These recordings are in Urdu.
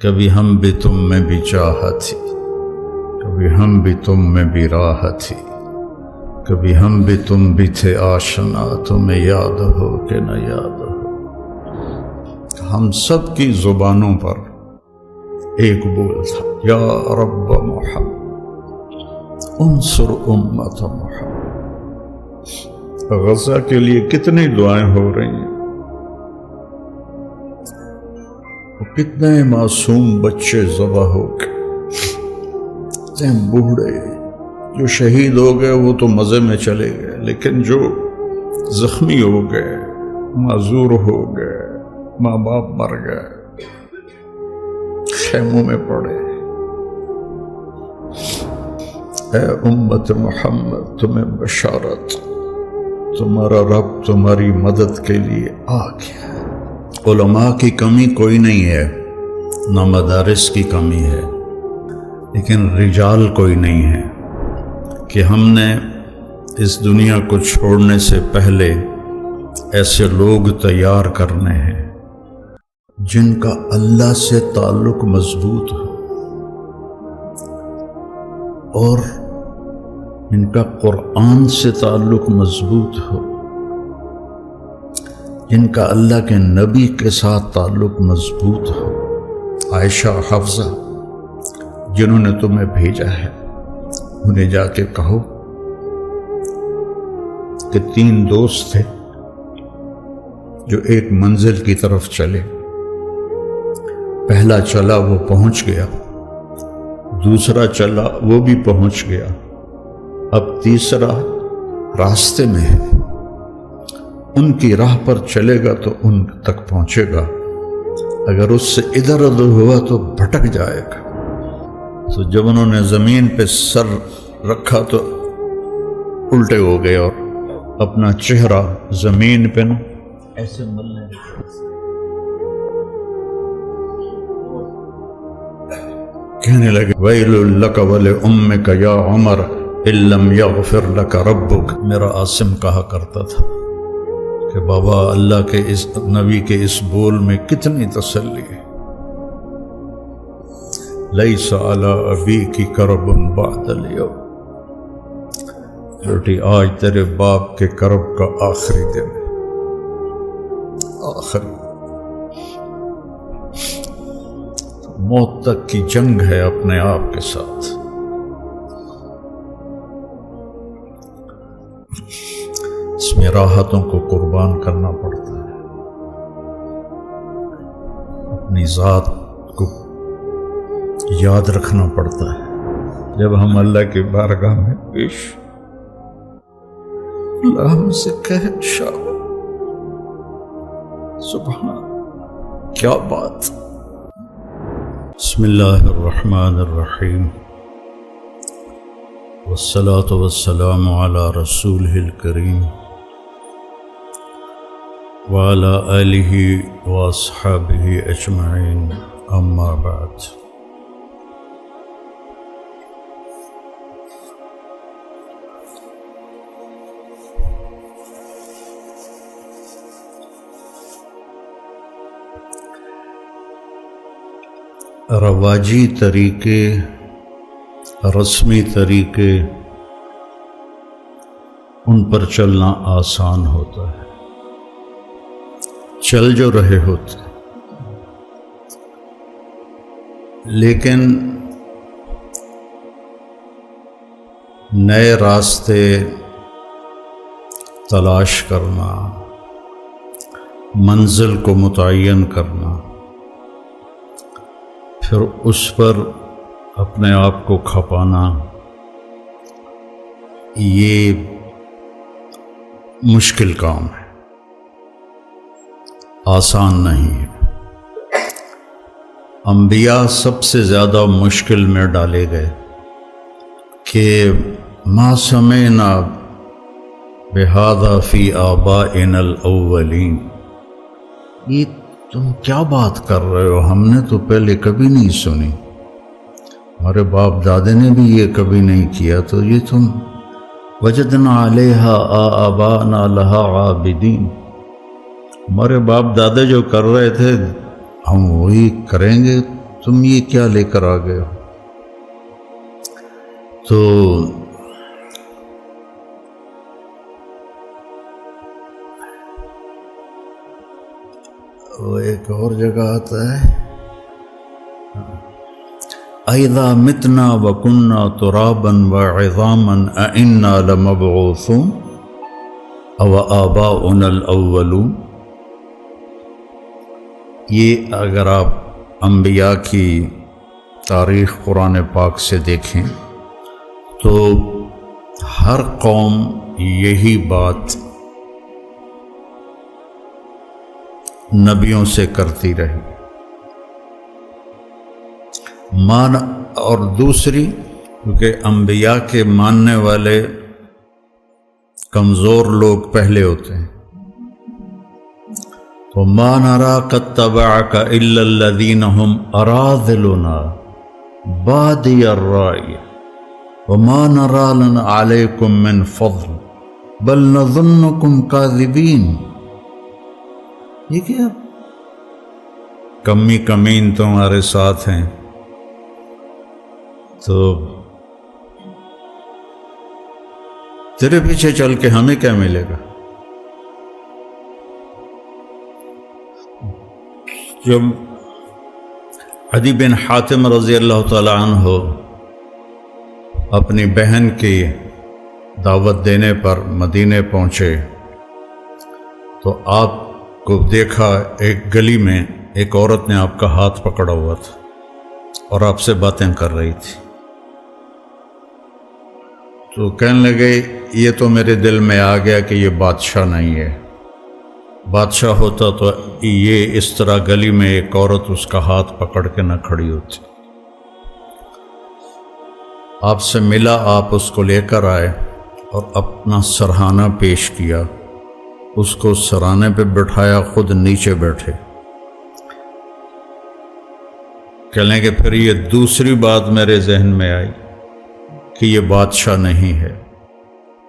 کبھی ہم بھی تم میں بھی چاہ تھی، کبھی ہم بھی تم میں بھی راہ تھی، کبھی ہم بھی تم بھی تھے آشنا، تمہیں یاد ہو کہ نہ یاد ہو۔ ہم سب کی زبانوں پر ایک بول تھا، یا رب محمد انصر امت محمد۔ غزہ کے لیے کتنی دعائیں ہو رہی ہیں، کتنے معصوم بچے ذبح ہو گئے، کتنے بوڑھے جو شہید ہو گئے وہ تو مزے میں چلے گئے، لیکن جو زخمی ہو گئے، معذور ہو گئے، ماں باپ مر گئے، خیموں میں پڑے۔ اے امت محمد تمہیں بشارت، تمہارا رب تمہاری مدد کے لیے آ گیا۔ علماء کی کمی کوئی نہیں ہے، نہ مدارس کی کمی ہے، لیکن رجال کوئی نہیں ہے کہ ہم نے اس دنیا کو چھوڑنے سے پہلے ایسے لوگ تیار کرنے ہیں جن کا اللہ سے تعلق مضبوط ہو اور ان کا قرآن سے تعلق مضبوط ہو، جن کا اللہ کے نبی کے ساتھ تعلق مضبوط ہو۔ عائشہ، حفصہ جنہوں نے تمہیں بھیجا ہے، انہیں جا کے کہو کہ 3 دوست تھے جو ایک منزل کی طرف چلے، پہلا چلا وہ پہنچ گیا، دوسرا چلا وہ بھی پہنچ گیا، اب تیسرا راستے میں ہے، ان کی راہ پر چلے گا تو ان تک پہنچے گا، اگر اس سے ادھر ادھر ہوا تو بھٹک جائے گا۔ تو جب انہوں نے زمین پہ سر رکھا تو الٹے ہو گئے اور اپنا چہرہ زمین پہ نہ ایسے ملنے کہنے لگے، ویل لک ولأمک یا عمر ان لم یغفر لک ربک۔ میرا عاصم کہا کرتا تھا کہ بابا، اللہ کے اس نبی کے اس بول میں کتنی تسلی ہے، لیس علی ابیک کرب بعد اليوم، بیٹی آج تیرے باپ کے کرب کا آخری دن ہے، آخری موت تک کی جنگ ہے اپنے آپ کے ساتھ۔ اس میں راحتوں کو قربان کرنا پڑتا ہے، اپنی ذات کو یاد رکھنا پڑتا ہے۔ جب ہم اللہ کی بارگاہ میں پیش، اللہ ہم سے کہے شابہ، سبحان، کیا بات۔ بسم اللہ الرحمن الرحیم، والصلاة والسلام علی رسولہ الکریم وعلی آلہ واصحابہ اجمعین، اما بعد۔ رواجی طریقے، رسمی طریقے، ان پر چلنا آسان ہوتا ہے، چل جو رہے ہوتے، لیکن نئے راستے تلاش کرنا، منزل کو متعین کرنا، پھر اس پر اپنے آپ کو کھپانا، یہ مشکل کام ہے، آسان نہیں ہے۔ انبیاء سب سے زیادہ مشکل میں ڈالے گئے کہ ما سمعنا بہذا فی آبائنا الاولین، یہ تم کیا بات کر رہے ہو، ہم نے تو پہلے کبھی نہیں سنی، ہمارے باپ دادے نے بھی یہ کبھی نہیں کیا، تو یہ تم وجدنا علیہا آباءنا لہا عابدین، ہمارے باپ دادے جو کر رہے تھے ہم وہی کریں گے، تم یہ کیا لے کر آ گئے ہو؟ تو وہ ایک اور جگہ آتا ہے اَإِذَا مِتْنَا وَكُنَّا تُرَابًا وَعِظَامًا أَإِنَّا لَمَبْعُوثُونَ أَوَآبَاؤُنَا الْأَوَّلُونَ۔ یہ اگر آپ انبیاء کی تاریخ قرآن پاک سے دیکھیں تو ہر قوم یہی بات نبیوں سے کرتی رہی۔ اور دوسری، کیونکہ انبیاء کے ماننے والے کمزور لوگ پہلے ہوتے ہیں، تو مَا نَرَاكَ اتَّبَعَكَ إِلَّا الَّذِينَ هُمْ أَرَاذِلُنَا بَادِيَ الرَّأْيِ وَمَا نَرَىٰ لَنَا عَلَيْكُمْ مِنْ فَضْلٍ بَلْ نَظُنُّكُمْ كَاذِبِينَ۔ یہ کیا کمی کمین تمہارے ساتھ ہیں، تو تیرے پیچھے چل کے ہمیں کیا ملے گا؟ جب عدی بن حاتم رضی اللہ تعالی عنہ اپنی بہن کی دعوت دینے پر مدینے پہنچے تو آپ کو دیکھا ایک گلی میں ایک عورت نے آپ کا ہاتھ پکڑا ہوا تھا اور آپ سے باتیں کر رہی تھی، تو کہنے لگے یہ تو میرے دل میں آ گیا کہ یہ بادشاہ نہیں ہے، بادشاہ ہوتا تو یہ اس طرح گلی میں ایک عورت اس کا ہاتھ پکڑ کے نہ کھڑی ہوتی۔ آپ سے ملا، آپ اس کو لے کر آئے اور اپنا سرہانہ پیش کیا، اس کو سرانے پہ بٹھایا، خود نیچے بیٹھے۔ کہنے کہ پھر یہ دوسری بات میرے ذہن میں آئی کہ یہ بادشاہ نہیں ہے،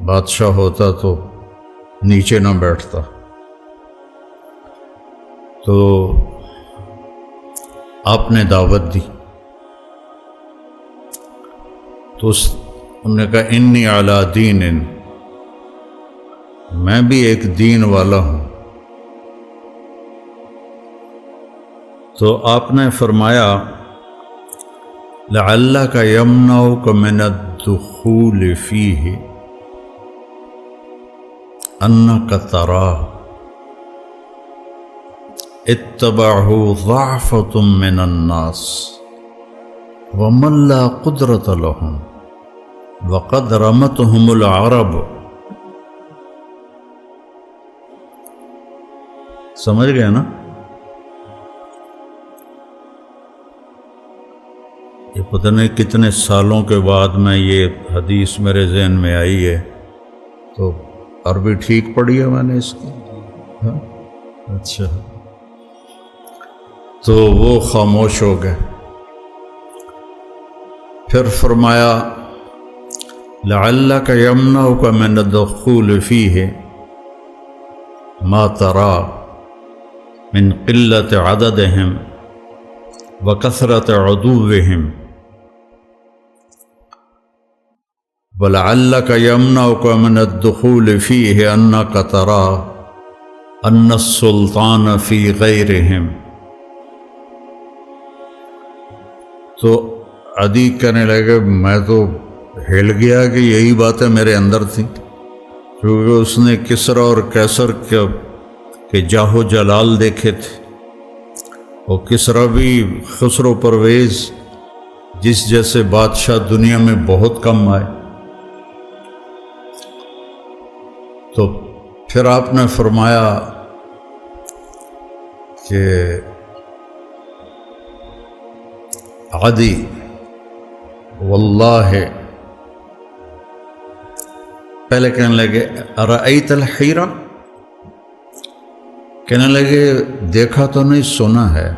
بادشاہ ہوتا تو نیچے نہ بیٹھتا۔ تو آپ نے دعوت دی تو انہوں نے کہا انی علی دین، میں بھی ایک دین والا ہوں۔ تو آپ نے فرمایا لعلک یمنعک من الدخول فیہ انک تراہ اتبعہ ضعفۃ من الناس ومن لا قدرۃ لہم وقد رمتہم العرب۔ سمجھ گئے نا؟ یہ پتہ نہیں کتنے سالوں کے بعد میں یہ حدیث میرے ذہن میں آئی ہے، تو عربی ٹھیک پڑھی ہے میں نے اس کی؟ ہاں اچھا۔ تو وہ خاموش ہو گئے۔ پھر فرمایا لعلک یمنعک من الدخول فیہ ما ترى من قلة عددهم وكثرة عدوهم ولعلك يمنعك من الدخول فيه أنك ترى أن السلطان في غيرهم۔ تو عدی کہنے لگے میں تو ہل گیا کہ یہی باتیں میرے اندر تھیں، کیونکہ اس نے کسریٰ اور قیصر کے جاہ و جلال دیکھے تھے، اور کسریٰ بھی خسرو پرویز جس جیسے بادشاہ دنیا میں بہت کم آئے۔ تو پھر آپ نے فرمایا کہ عدی واللہ، پہلے کہنے لگے ارأیت الحیرہ، کہنے لگے دیکھا تو نہیں سنا ہے۔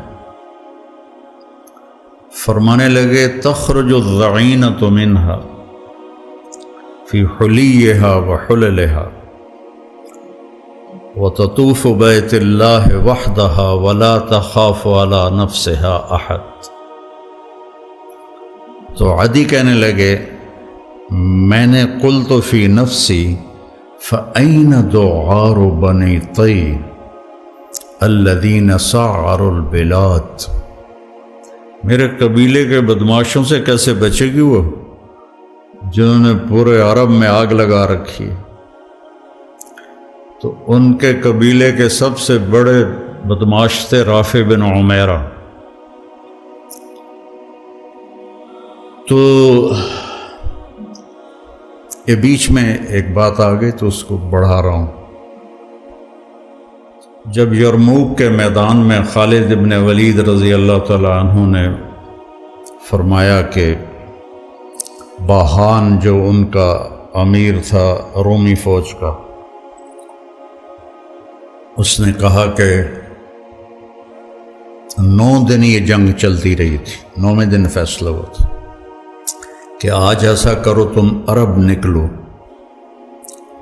فرمانے لگے تخرج الضعینۃ منہا فی حلیہا وحللہا وتطوف بیت اللہ وحدہا ولا تخاف علی نفسہا احد۔ تو عدی کہنے لگے میں نے قلت فی نفسی فأین دعار بنی طی الذین سعروا البلاد، میرے قبیلے کے بدماشوں سے کیسے بچے گی وہ جنہوں نے پورے عرب میں آگ لگا رکھی ہے؟ تو ان کے قبیلے کے سب سے بڑے بدماش تھے رافع بن عمیرہ۔ تو یہ بیچ میں ایک بات آ گئی تو اس کو بڑھا رہا ہوں۔ جب یرموک کے میدان میں خالد بن ولید رضی اللہ تعالیٰ عنہ نے فرمایا کہ باہان جو ان کا امیر تھا رومی فوج کا، اس نے کہا کہ 9 دن یہ جنگ چلتی رہی تھی، 9ویں دن فیصلہ ہوا تھا کہ آج ایسا کرو تم عرب نکلو،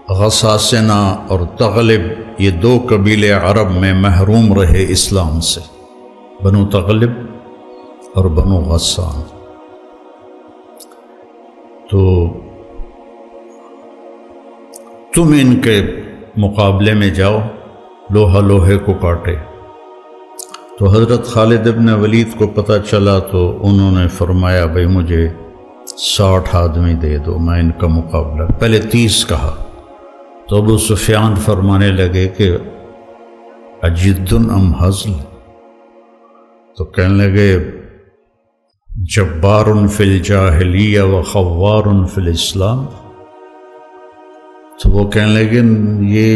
غساسنہ اور تغلب یہ 2 قبیلے عرب میں محروم رہے اسلام سے، بنو تغلب اور بنو غسان۔ تو تم ان کے مقابلے میں جاؤ، لوہا لوہے کو کاٹے۔ تو حضرت خالد بن ولید کو پتہ چلا تو انہوں نے فرمایا بھائی مجھے 60 آدمی دے دو، میں ان کا مقابلہ، پہلے 30 کہا۔ تو ابو سفیان فرمانے لگے کہ اجد ام ہزل، تو کہنے لگے جبار فی الجاہلیہ و خوار فی الاسلام۔ تو وہ کہنے لگے یہ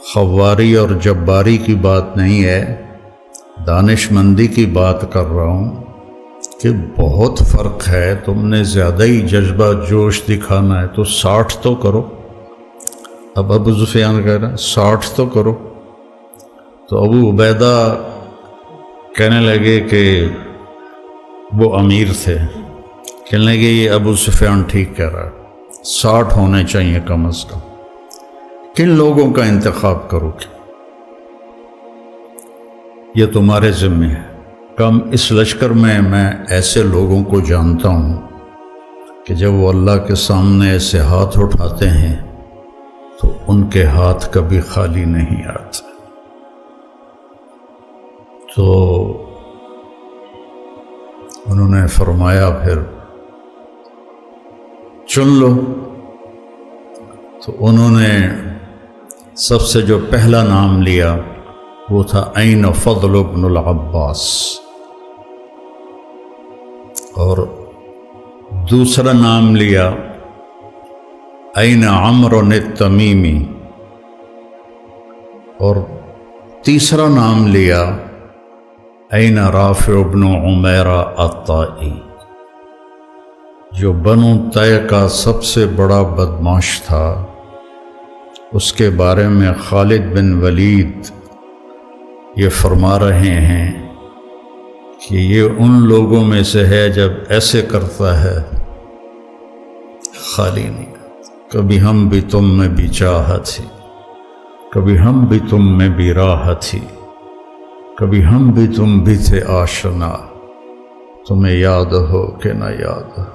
خواری اور جباری کی بات نہیں ہے، دانش مندی کی بات کر رہا ہوں کہ بہت فرق ہے، تم نے زیادہ ہی جذبہ جوش دکھانا ہے، تو 60 تو کرو۔ اب ابو سفیان کہہ رہا 60 تو کرو۔ تو ابو عبیدہ کہنے لگے کہ وہ امیر تھے، کہنے لگے یہ ابو سفیان ٹھیک کہہ رہا ہے، 60 ہونے چاہیے کم از کم، کن لوگوں کا انتخاب کرو گے یہ تمہارے ذمہ ہے۔ کم اس لشکر میں ایسے لوگوں کو جانتا ہوں کہ جب وہ اللہ کے سامنے ایسے ہاتھ اٹھاتے ہیں تو ان کے ہاتھ کبھی خالی نہیں آتے۔ تو انہوں نے فرمایا پھر چن لو۔ تو انہوں نے سب سے جو پہلا نام لیا وہ تھا این فضل بن العباس، اور دوسرا نام لیا این عمرو التمیمی، اور تیسرا نام لیا این رافع بن عمیرہ الطائی، جو بنو طے کا سب سے بڑا بدماش تھا۔ اس کے بارے میں خالد بن ولید یہ فرما رہے ہیں کہ یہ ان لوگوں میں سے ہے جب ایسے کرتا ہے خالی نہیں، کبھی ہم بھی تم میں بھی چاہت تھی، کبھی ہم بھی تم میں بھی راحت تھی، کبھی ہم بھی تم بھی تھے آشنا، تمہیں یاد ہو کہ نہ یاد ہو۔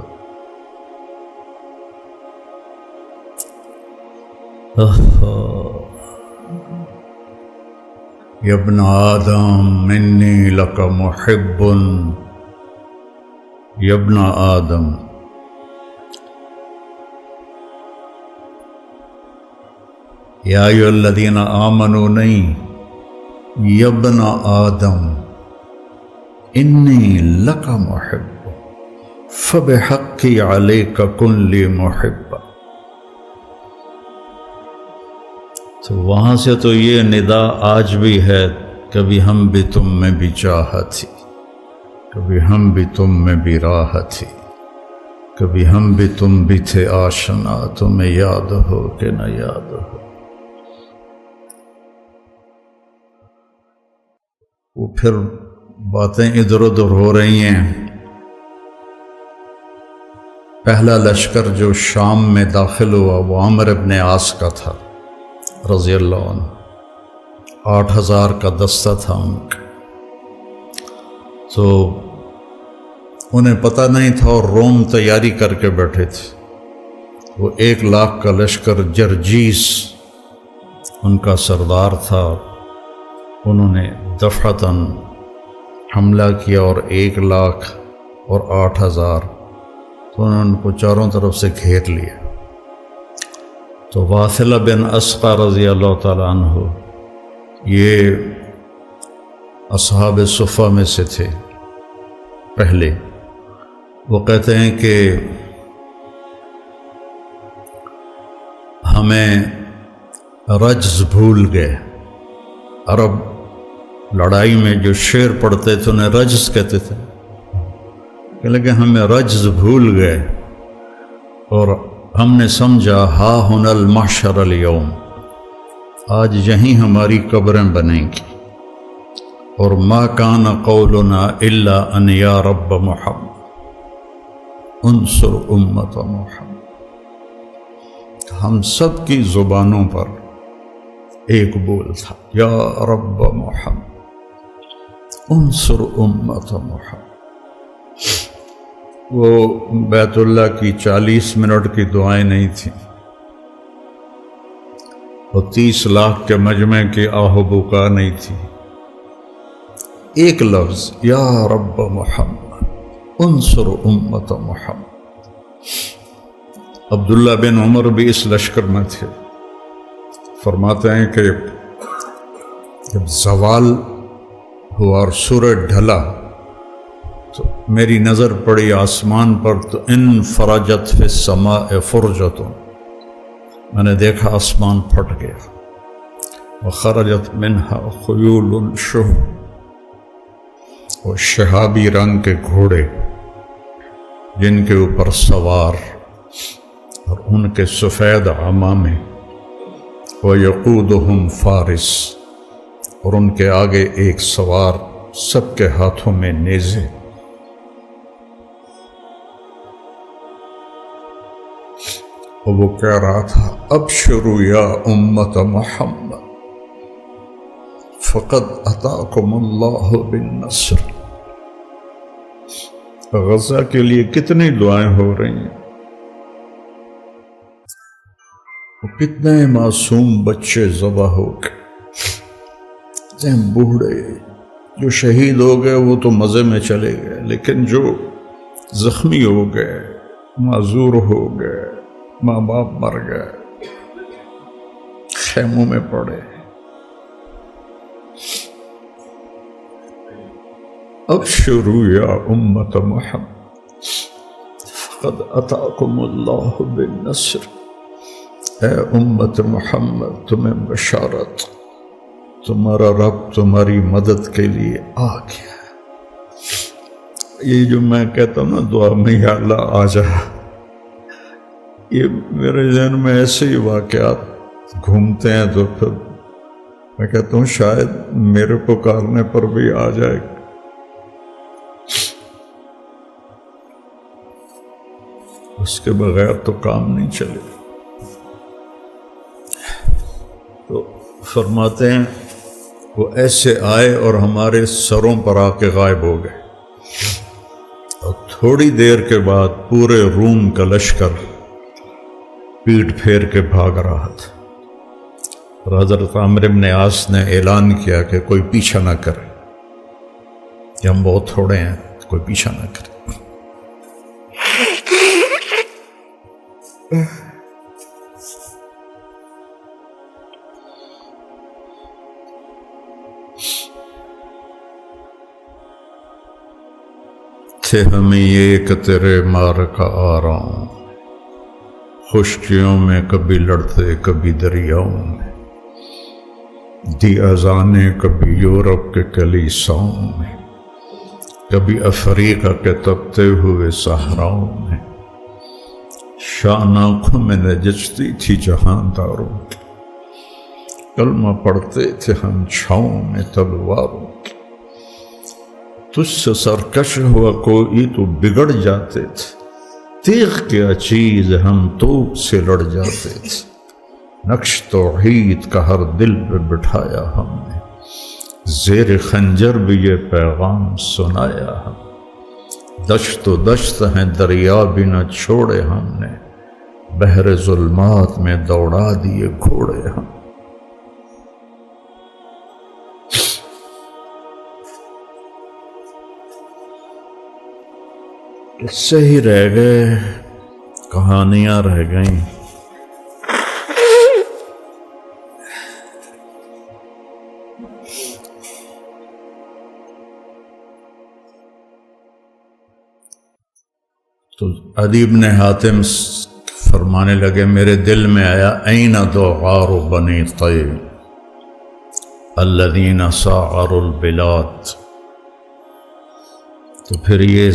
یا ابن آدم منی لک محب، یا ابن آدم، یا ایھا الذین آمنوا نہیں، یا ابن آدم انی لک محب فبحقی علیک کن لی محبا۔ تو وہاں سے تو یہ ندا آج بھی ہے، کبھی ہم بھی تم میں بھی چاہت تھی، کبھی ہم بھی تم میں بھی راحت تھی، کبھی ہم بھی تم بھی تھے آشنا، تمہیں یاد ہو کہ نہ یاد ہو۔ وہ پھر باتیں ادھر ادھر ہو رہی ہیں۔ پہلا لشکر جو شام میں داخل ہوا وہ عمرو بن عاص کا تھا رضی اللہ عنہ، 8000 کا دستہ تھا ان کا۔ تو انہیں پتہ نہیں تھا اور روم تیاری کر کے بیٹھے تھے۔ وہ 1,00,000 کا لشکر جرجیس ان کا سردار تھا، انہوں نے دفعتاً حملہ کیا اور 1,00,000 اور 8,000، تو انہوں نے ان کو چاروں طرف سے گھیر لیا۔ تو واثلہ بن اسقع رضی اللہ تعالیٰ عنہ یہ اصحاب صفہ میں سے تھے پہلے۔ وہ کہتے ہیں کہ ہمیں رجز بھول گئے۔ عرب لڑائی میں جو شعر پڑھتے تھے انہیں رجز کہتے تھے، کہ ہمیں رجز بھول گئے اور ہم نے سمجھا ہا ہن المحشر اليوم، آج یہیں ہماری قبریں بنیں گی، اور ما کان قولنا الا ان یا رب محمد انصر امت محمد۔ ہم سب کی زبانوں پر ایک بول تھا، یا رب محمد انصر امت محمد۔ وہ بیت اللہ کی 40 منٹ کی دعائیں نہیں تھیں، اور 30 لاکھ کے مجمع کی آہ و بکا نہیں تھی، ایک لفظ یا رب محمد انصر امت محمد۔ عبداللہ بن عمر بھی اس لشکر میں تھے۔ فرماتے ہیں کہ جب زوال ہوا اور سورج ڈھلا تو میری نظر پڑی آسمان پر، تو ان فرجت فی السماء فرجۃ، میں نے دیکھا آسمان پھٹ گیا، وخرجت منها خیول شہب، اور شہابی رنگ کے گھوڑے جن کے اوپر سوار اور ان کے سفید عمامے، وَيَقُودُهُمْ فارس، اور ان کے آگے ایک سوار، سب کے ہاتھوں میں نیزے۔ اور وہ کہہ رہا تھا ابشروا یا امت محمد فقد اتاکم اللہ بالنصر۔ غزہ کے لیے کتنی دعائیں ہو رہی ہیں، کتنے معصوم بچے ذبح ہو گئے، بوڑھے جو شہید ہو گئے وہ تو مزے میں چلے گئے، لیکن جو زخمی ہو گئے، معذور ہو گئے، ماں باپ مر گئے، خیموں میں پڑے۔ ابشروا یا امت محمد فقد اتاکم اللہ بالنصر۔ اے امت محمد تمہیں بشارت، تمہارا رب تمہاری مدد کے لیے آ گیا۔ یہ جو میں کہتا ہوں نا دعا میں یا اللہ آ جا، یہ میرے ذہن میں ایسے ہی واقعات گھومتے ہیں، تو پھر میں کہتا ہوں شاید میرے پکارنے پر بھی آ جائے۔ اس کے بغیر تو کام نہیں چلے۔ تو فرماتے ہیں وہ ایسے آئے اور ہمارے سروں پر آ کے غائب ہو گئے، اور تھوڑی دیر کے بعد پورے روم کا لشکر پیٹ پھیر کے بھاگ رہا تھا، اور حضرت عمرو بن عاص نے اعلان کیا کہ کوئی پیچھا نہ کرے، کہ ہم بہت تھوڑے ہیں، کوئی پیچھا نہ کرے۔ تھے ہمیں یہ کہ تیرے مار کا آ رہا ہوں، خشکیوں میں کبھی لڑتے کبھی دریاؤں میں، دی اذانیں کبھی یورپ کے کلیساؤں میں، کبھی افریقہ کے تپتے ہوئے صحراؤں میں، شان آنکھوں میں نجچتی تھی جہانداروں کی، کلمہ پڑھتے تھے ہم چھاؤں میں تلواروں کی، تجھ سے سرکش ہوا کوئی تو بگڑ جاتے تھے، تیغ کیا چیز ہم توپ سے لڑ جاتے تھے، نقش توحید کا ہر دل پہ بٹھایا ہم نے، زیر خنجر بھی یہ پیغام سنایا ہم، دشت و دشت ہیں دریا بھی نہ چھوڑے ہم نے، بحر ظلمات میں دوڑا دیے گھوڑے ہم۔ قصے ہی رہ گئے، کہانیاں رہ گئیں۔ تو عدی بن حاتم فرمانے لگے میرے دل میں آیا این دوغار بنی طیب الذین ساعروا البلاد، تو پھر یہ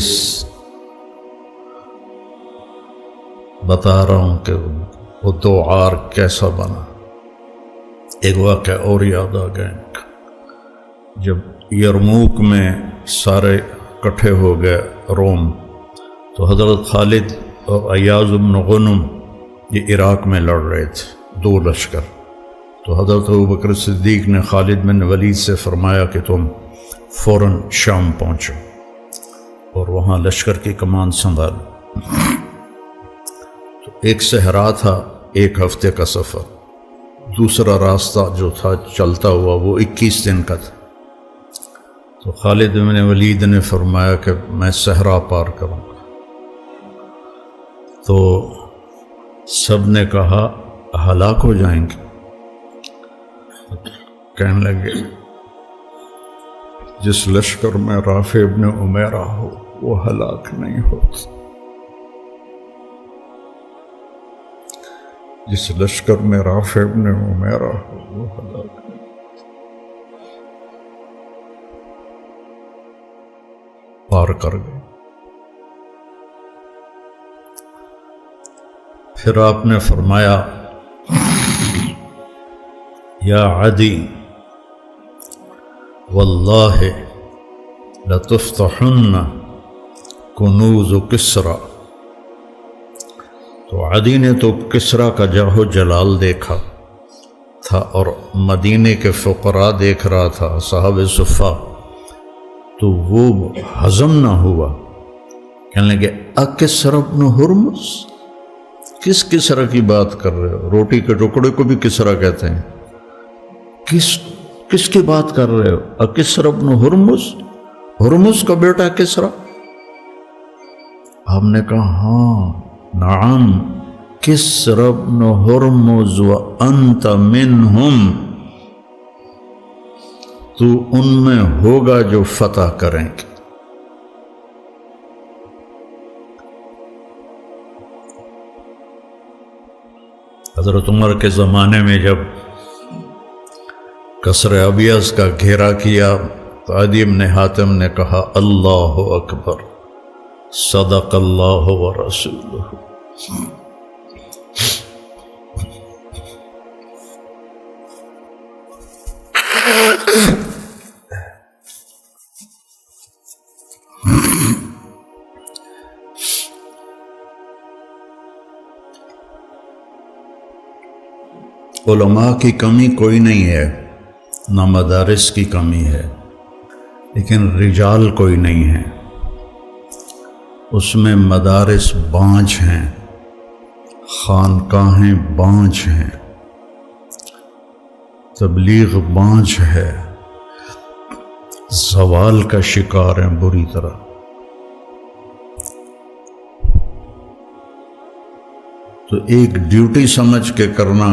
بتا رہا ہوں کہ وہ دوغار کیسا بنا۔ ایک واقعہ اور یاد آ گئے، جب یرموک میں سارے اکٹھے ہو گئے روم، تو حضرت خالد اور ایاز بن غنم یہ عراق میں لڑ رہے تھے، دو لشکر۔ تو حضرت ابوبکر صدیق نے خالد بن ولید سے فرمایا کہ تم فوراً شام پہنچو اور وہاں لشکر کی کمان سنبھالو۔ تو ایک صحرا تھا، 1 ہفتے کا سفر، دوسرا راستہ جو تھا چلتا ہوا وہ 21 دن کا تھا۔ تو خالد بن ولید نے فرمایا کہ میں صحرا پار کروں گا۔ تو سب نے کہا ہلاک ہو جائیں گے۔ کہنے لگے جس لشکر میں رافع ابن عمیرہ ہو وہ ہلاک نہیں ہوتا، جس لشکر میں رافع ابن عمیرہ ہو وہ ہلاک نہیں ہوتا۔ پار کر گئے۔ پھر آپ نے فرمایا یا عدی واللہ لتفتحن کنوز کسریٰ۔ تو عدی نے تو کسریٰ کا جاہ و جلال دیکھا تھا اور مدینے کے فقراء دیکھ رہا تھا، صحابہ صفہ، تو وہ ہضم نہ ہوا۔ کہنے لگے اکسریٰ بن ہرمز، کس کسریٰ کی بات کر رہے ہو؟ روٹی کے ٹکڑے کو بھی کسریٰ کہتے ہیں، کس کی بات کر رہے ہو؟ اکسریٰ بن ہرمز، ہرمز کا بیٹا کسریٰ؟ آپ نے کہا ہاں نعم کسریٰ بن ہرمز وانت منہم، تو ان میں ہوگا جو فتح کریں گے۔ حضرت عمر کے زمانے میں جب قصر ابیض کا گھیرا کیا تو عدی بن حاتم نے کہا اللہ اکبر صدق اللہ ورسولہ۔ علماء کی کمی کوئی نہیں ہے، نہ مدارس کی کمی ہے، لیکن رجال کوئی نہیں ہے۔ اس میں مدارس بانجھ ہیں، خانقاہیں بانجھ ہیں، تبلیغ بانجھ ہے، زوال کا شکار ہیں بری طرح۔ تو ایک ڈیوٹی سمجھ کے کرنا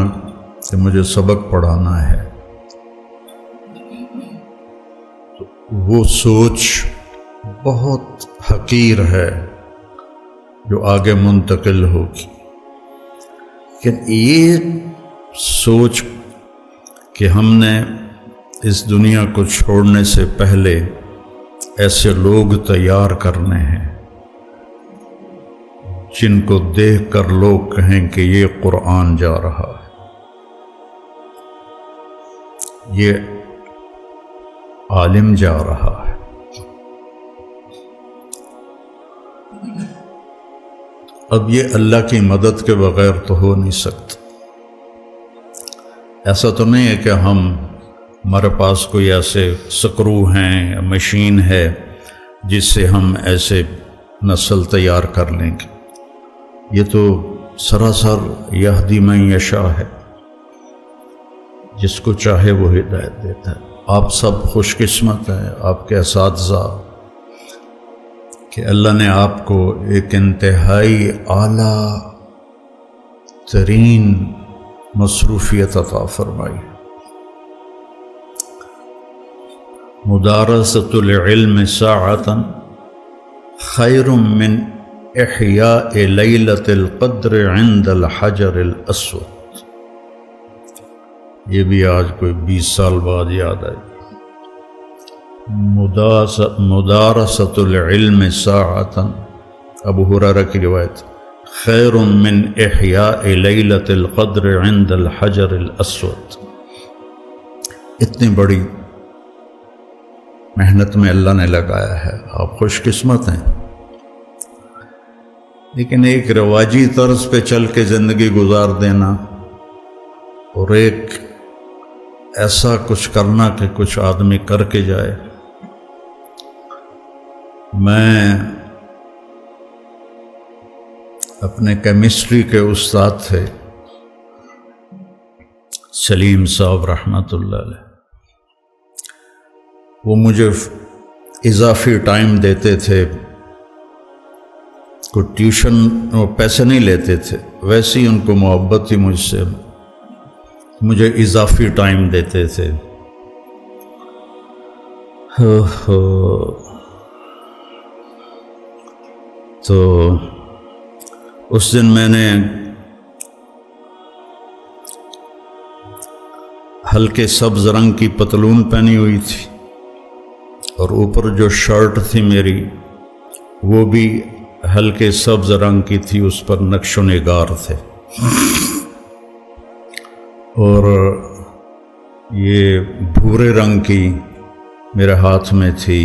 کہ مجھے سبق پڑھانا ہے، تو وہ سوچ بہت حقیر ہے جو آگے منتقل ہوگی۔ لیکن یہ سوچ کہ ہم نے اس دنیا کو چھوڑنے سے پہلے ایسے لوگ تیار کرنے ہیں جن کو دیکھ کر لوگ کہیں کہ یہ قرآن جا رہا ہے، یہ عالم جا رہا ہے۔ اب یہ اللہ کی مدد کے بغیر تو ہو نہیں سکتا۔ ایسا تو نہیں ہے کہ ہمارے پاس کوئی ایسے سکرو ہیں یا مشین ہے جس سے ہم ایسے نسل تیار کر لیں گے۔ یہ تو سراسر یہدی من یشاء ہے، جس کو چاہے وہ ہدایت دیتا ہے۔ آپ سب خوش قسمت ہیں، آپ کے اساتذہ، کہ اللہ نے آپ کو ایک انتہائی اعلیٰ ترین مصروفیت عطا فرمائی۔ مدارست العلم ساعۃ خیر من احیاء لیلۃ القدر عند الحجر الاسود۔ یہ بھی آج کوئی 20 سال بعد یاد آئی۔ مدارست العلم ساعۃ، ابو ہریرہ کی روایت، خیر من احیاء لیلۃ القدر عند الحجر الاسود۔ اتنی بڑی محنت میں اللہ نے لگایا ہے، آپ خوش قسمت ہیں۔ لیکن ایک رواجی طرز پہ چل کے زندگی گزار دینا اور ایک ایسا کچھ کرنا کہ کچھ آدمی کر کے جائے۔ میں اپنے کیمسٹری کے استاد تھے سلیم صاحب رحمۃ اللہ علیہ، وہ مجھے اضافی ٹائم دیتے تھے، کوئی ٹیوشن وہ پیسے نہیں لیتے تھے، ویسے ہی ان کو محبت تھی مجھ سے، مجھے اضافی ٹائم دیتے تھے۔ تو اس دن میں نے ہلکے سبز رنگ کی پتلون پہنی ہوئی تھی اور اوپر جو شرٹ تھی میری وہ بھی ہلکے سبز رنگ کی تھی، اس پر نقش و نگار تھے، اور یہ بھورے رنگ کی میرے ہاتھ میں تھی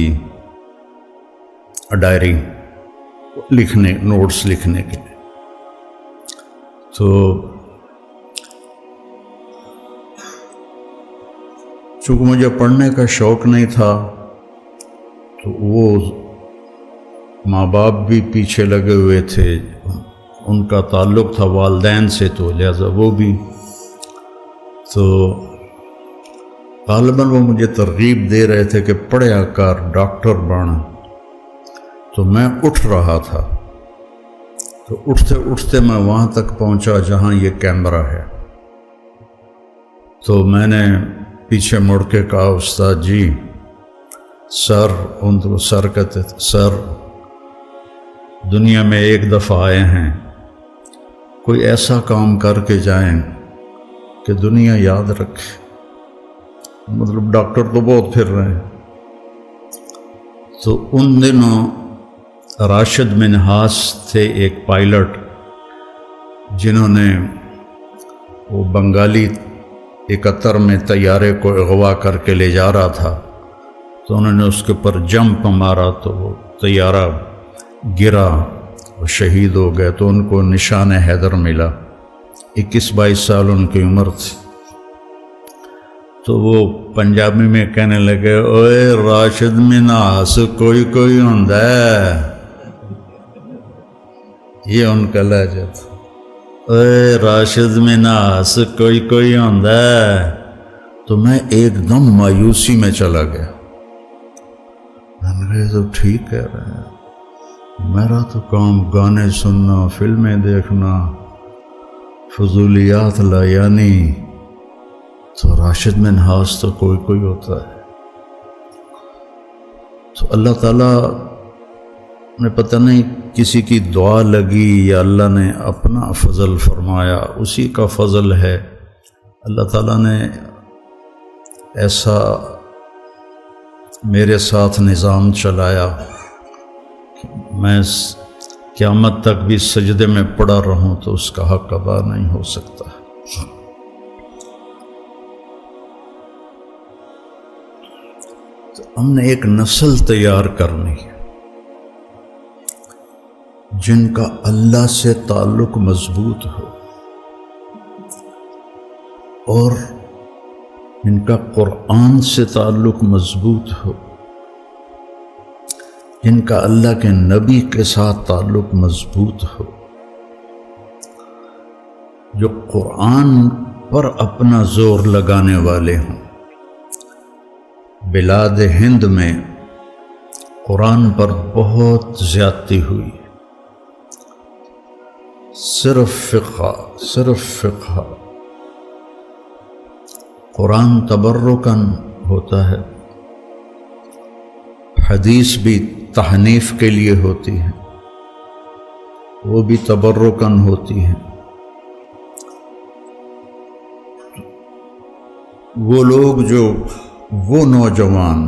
ڈائری لکھنے، نوٹس لکھنے کے لیے۔ تو چونکہ مجھے پڑھنے کا شوق نہیں تھا تو وہ ماں باپ بھی پیچھے لگے ہوئے تھے، ان کا تعلق تھا والدین سے، تو لہذا وہ بھی، تو غالباً وہ مجھے ترغیب دے رہے تھے کہ پڑھیا کر، ڈاکٹر بن۔ تو میں اٹھ رہا تھا، تو اٹھتے اٹھتے میں وہاں تک پہنچا جہاں یہ کیمرہ ہے۔ تو میں نے پیچھے مڑ کے کہا، استاد جی، سر، ان کو سر کہتے تھے، سر دنیا میں ایک دفعہ آئے ہیں، کوئی ایسا کام کر کے جائیں کہ دنیا یاد رکھے۔ مطلب ڈاکٹر تو بہت پھر رہے ہیں۔ تو ان دنوں راشد منہاس تھے ایک پائلٹ، جنہوں نے وہ بنگالی 71 میں طیارے کو اغوا کر کے لے جا رہا تھا، تو انہوں نے اس کے اوپر جمپ مارا تو وہ طیارہ گرا، وہ شہید ہو گئے، تو ان کو نشان حیدر ملا۔ 21-22 سال ان کی عمر تھی۔ تو وہ پنجابی میں کہنے لگے، اوے راشد منہاس کوئی کوئی ہوندا ہے، یہ ان کا لہجہ تھا، اے راشد منہاس کوئی کوئی ہوندا ہے۔ تو میں ایک دم مایوسی میں چلا گیا، میں نے کہا تو ٹھیک کہہ رہے ہیں، میرا تو کام گانے سننا، فلمیں دیکھنا، فضولیات لایانی، تو راشد منہاس تو کوئی کوئی ہوتا ہے۔ تو اللہ تعالیٰ نے پتہ نہیں کسی کی دعا لگی یا اللہ نے اپنا فضل فرمایا، اسی کا فضل ہے۔ اللہ تعالیٰ نے ایسا میرے ساتھ نظام چلایا کہ میں قیامت تک بھی سجدے میں پڑا رہوں تو اس کا حق ادا نہیں ہو سکتا۔ تو ہم نے ایک نسل تیار کرنی ہے جن کا اللہ سے تعلق مضبوط ہو اور ان کا قرآن سے تعلق مضبوط ہو، جن کا اللہ کے نبی کے ساتھ تعلق مضبوط ہو، جو قرآن پر اپنا زور لگانے والے ہوں۔ بلاد ہند میں قرآن پر بہت زیادتی ہوئی، صرف فقہ۔ قرآن تبرکاً ہوتا ہے، حدیث بھی تحنیف کے لیے ہوتی ہے، وہ بھی تبرکاً ہوتی ہے۔ وہ لوگ وہ نوجوان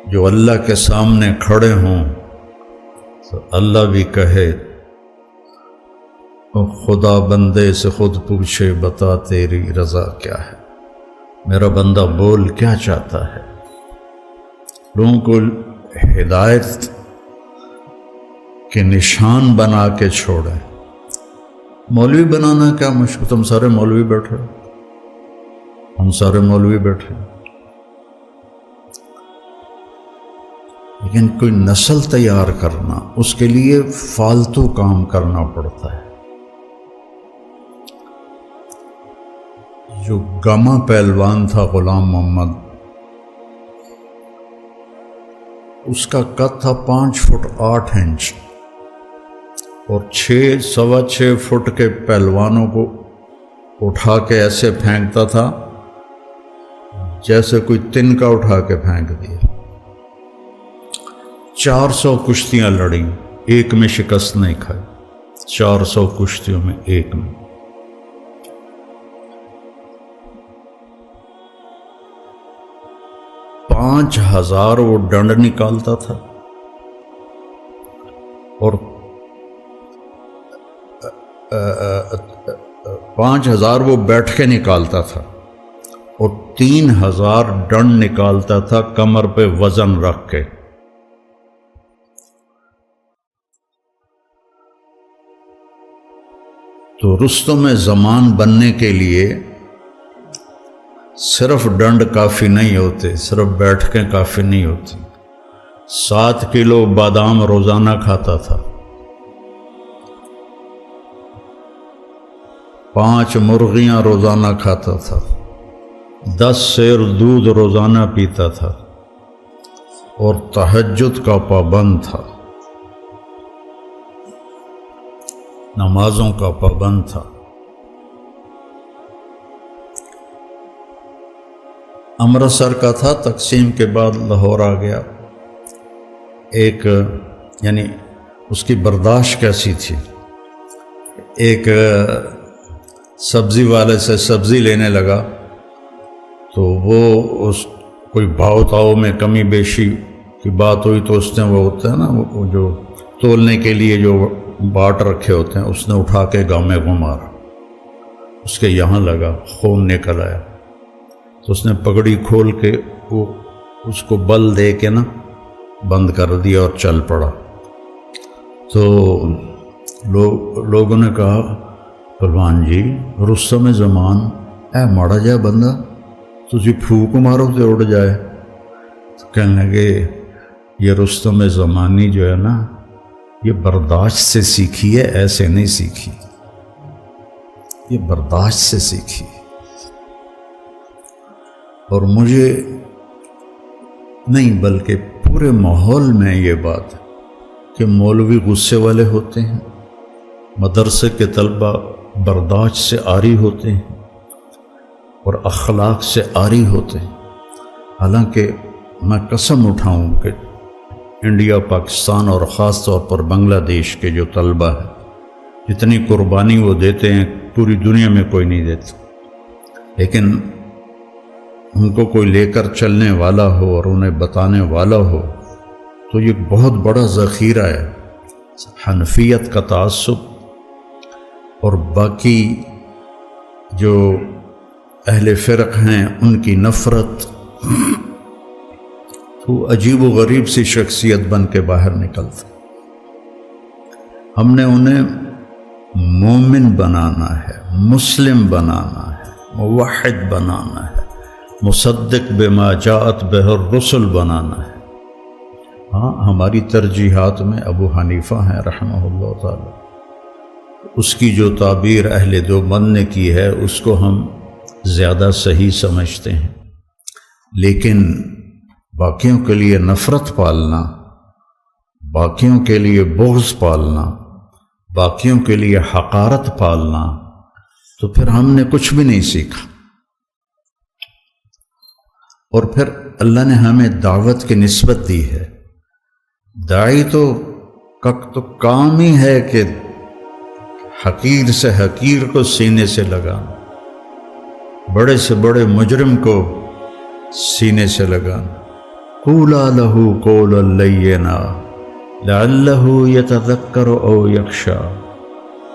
جو اللہ کے سامنے کھڑے ہوں تو اللہ بھی کہے خدا بندے سے خود پوچھے بتا تیری رضا کیا ہے، میرا بندہ بول کیا چاہتا ہے۔ لوگوں کو ہدایت کے نشان بنا کے چھوڑیں۔ مولوی بنانا کیا مشکل، تم سارے مولوی بیٹھے، ہم سارے مولوی بیٹھے، لیکن کوئی نسل تیار کرنا، اس کے لیے فالتو کام کرنا پڑتا ہے۔ جو گاما پہلوان تھا غلام محمد، اس کا قد تھا 5 فٹ 8 انچ، اور 6.25 فٹ کے پہلوانوں کو اٹھا کے ایسے پھینکتا تھا جیسے کوئی تنکا اٹھا کے پھینک دیا۔ 400 کشتیاں لڑیں، ایک میں شکست نہیں کھائی، 400 کشتیوں میں ایک میں۔ 5000 وہ ڈنڈ نکالتا تھا، اور 5000 وہ بیٹھ کے نکالتا تھا، اور 3000 ڈنڈ نکالتا تھا کمر پہ وزن رکھ کے۔ تو رستم زمان بننے کے لیے صرف ڈنڈ کافی نہیں ہوتے، صرف بیٹھ کے کافی نہیں ہوتی۔ 7 کلو بادام روزانہ کھاتا تھا، 5 مرغیاں روزانہ کھاتا تھا، 10 سیر دودھ روزانہ پیتا تھا، اور تہجد کا پابند تھا، نمازوں کا پابند تھا۔ امرتسر کا تھا، تقسیم کے بعد لاہور آ گیا۔ یعنی اس کی برداشت کیسی تھی، ایک سبزی والے سے سبزی لینے لگا تو وہ کوئی بھاؤ تاؤ میں کمی بیشی کی بات ہوئی تو اس نے وہ ہوتا ہے نا، وہ جو تولنے کے لیے جو باٹ رکھے ہوتے ہیں، اس نے اٹھا کے گاؤں میں مارا، اس کے یہاں لگا، خون نکل آیا، تو اس نے پگڑی کھول کے وہ اس کو بل دے کے نا بند کر دیا اور چل پڑا۔ تو لوگوں نے کہا پہلوان جی رستم زمان اے ماڑا جا بندہ، تسی پھوک مارو تو اڑ جائے۔ تو کہنے لگے یہ رستم زمانی جو ہے نا، یہ برداشت سے سیکھی ہے، ایسے نہیں سیکھی، یہ برداشت سے سیکھی۔ اور مجھے نہیں بلکہ پورے ماحول میں یہ بات ہے کہ مولوی غصے والے ہوتے ہیں، مدرسے کے طلبہ برداشت سے عاری ہوتے ہیں اور اخلاق سے عاری ہوتے ہیں۔ حالانکہ میں قسم اٹھاؤں کہ انڈیا، پاکستان اور خاص طور پر بنگلہ دیش کے جو طلبہ ہیں، جتنی قربانی وہ دیتے ہیں پوری دنیا میں کوئی نہیں دیتا، لیکن ان کو کوئی لے کر چلنے والا ہو اور انہیں بتانے والا ہو تو یہ بہت بڑا ذخیرہ ہے۔ حنفیت کا تعصب اور باقی جو اہل فرق ہیں ان کی نفرت، تو عجیب و غریب سی شخصیت بن کے باہر نکلتا۔ ہم نے انہیں مومن بنانا ہے، مسلم بنانا ہے، موحد بنانا ہے، مصدق بما جاءت بہ الرسل بنانا ہے۔ ہاں ہماری ترجیحات میں ابو حنیفہ ہیں رحمہ اللہ تعالی، اس کی جو تعبیر اہل دیوبند نے کی ہے اس کو ہم زیادہ صحیح سمجھتے ہیں، لیکن باقیوں کے لیے نفرت پالنا، باقیوں کے لیے بغض پالنا، باقیوں کے لیے حقارت پالنا، تو پھر ہم نے کچھ بھی نہیں سیکھا۔ اور پھر اللہ نے ہمیں دعوت کی نسبت دی ہے۔ داعی تو کام ہی ہے کہ حقیر سے حقیر کو سینے سے لگانا، بڑے سے بڑے مجرم کو سینے سے لگانا۔ قولا لہ قولا لینا لعلہ یتذکر او یخشی،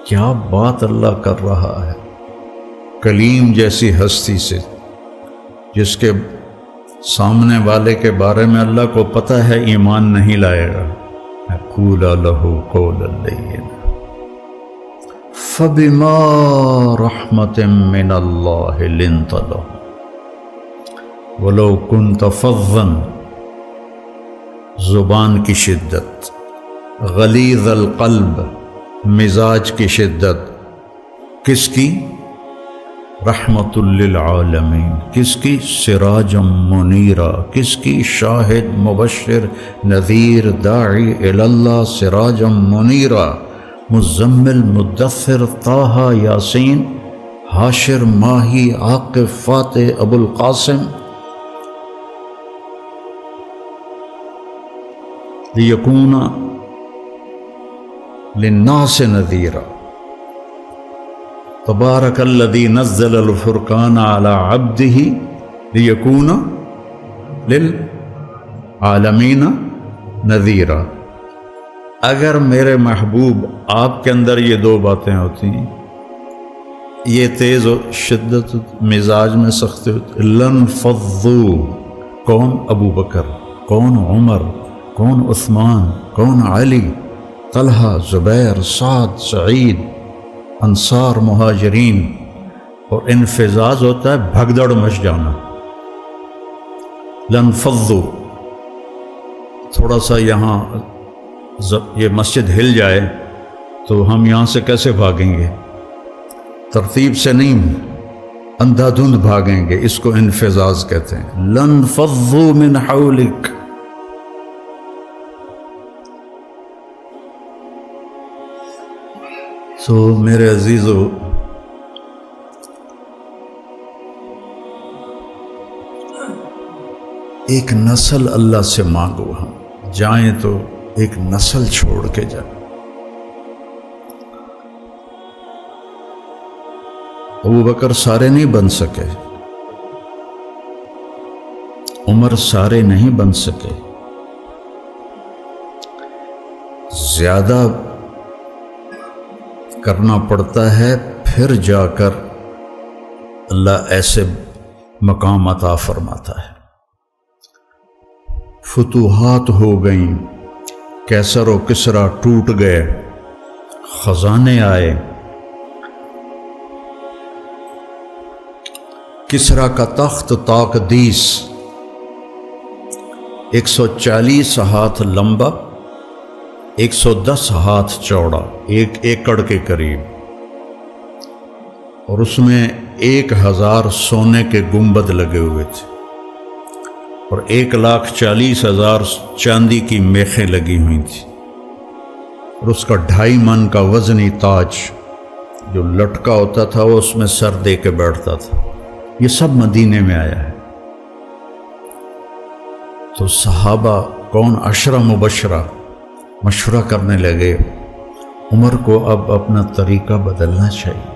کیا بات اللہ کر رہا ہے کلیم جیسی ہستی سے، جس کے سامنے والے کے بارے میں اللہ کو پتہ ہے ایمان نہیں لائے گا۔ قولا لہ قولا لینا فبما رحمت من اللہ لنت لهم ولو كنت فظا، زبان کی شدت، غلیظ القلب، مزاج کی شدت، کس کی؟ رحمت للعالمین، کس کی؟ سراجا منیرا، کس کی؟ شاہد مبشر نذیر داعی اللہ، سراجا منیرا، مزمل مدثر طٰہٰ یاسین، حاشر ماہی عاقب فاتح ابو القاسم، لیکون للناس نذیرا، تبارک الذی نزل الفرقان علی عبدہ لیکون للعالمین نذیرا۔ اگر میرے محبوب آپ کے اندر یہ دو باتیں ہوتی ہیں، یہ تیز و شدت مزاج میں سختی ہوتی، لنفضوا، کون؟ ابو بکر، کون؟ عمر، کون؟ عثمان، کون؟ علی، طلحہ، زبیر، سعد، سعید، انصار، مہاجرین۔ اور انفزاز ہوتا ہے بھگدڑ مچ جانا۔ لنفضوا، تھوڑا سا یہاں یہ مسجد ہل جائے تو ہم یہاں سے کیسے بھاگیں گے؟ ترتیب سے نہیں، اندھا دھند بھاگیں گے، اس کو انفزاز کہتے ہیں۔ لنفضوا من حولک، تو میرے عزیزو، ایک نسل اللہ سے مانگو، ہم جائیں تو ایک نسل چھوڑ کے جائیں۔ ابو بکر سارے نہیں بن سکے، عمر سارے نہیں بن سکے، زیادہ کرنا پڑتا ہے، پھر جا کر اللہ ایسے مقام عطا فرماتا ہے۔ فتوحات ہو گئیں، کیسر و کسرا ٹوٹ گئے، خزانے آئے، کسرا کا تخت تاقدیس 140 ہاتھ لمبا، 110 ہاتھ چوڑا، 1 ایکڑ کے قریب، اور اس میں 1000 سونے کے گنبد لگے ہوئے تھے، اور 1,40,000 چاندی کی میخیں لگی ہوئی تھیں، اور اس کا 2.5 من کا وزنی تاج جو لٹکا ہوتا تھا وہ اس میں سر دے کے بیٹھتا تھا۔ یہ سب مدینے میں آیا ہے۔ تو صحابہ کون؟ 10 مبشرہ مشورہ کرنے لگے، عمر کو اب اپنا طریقہ بدلنا چاہیے،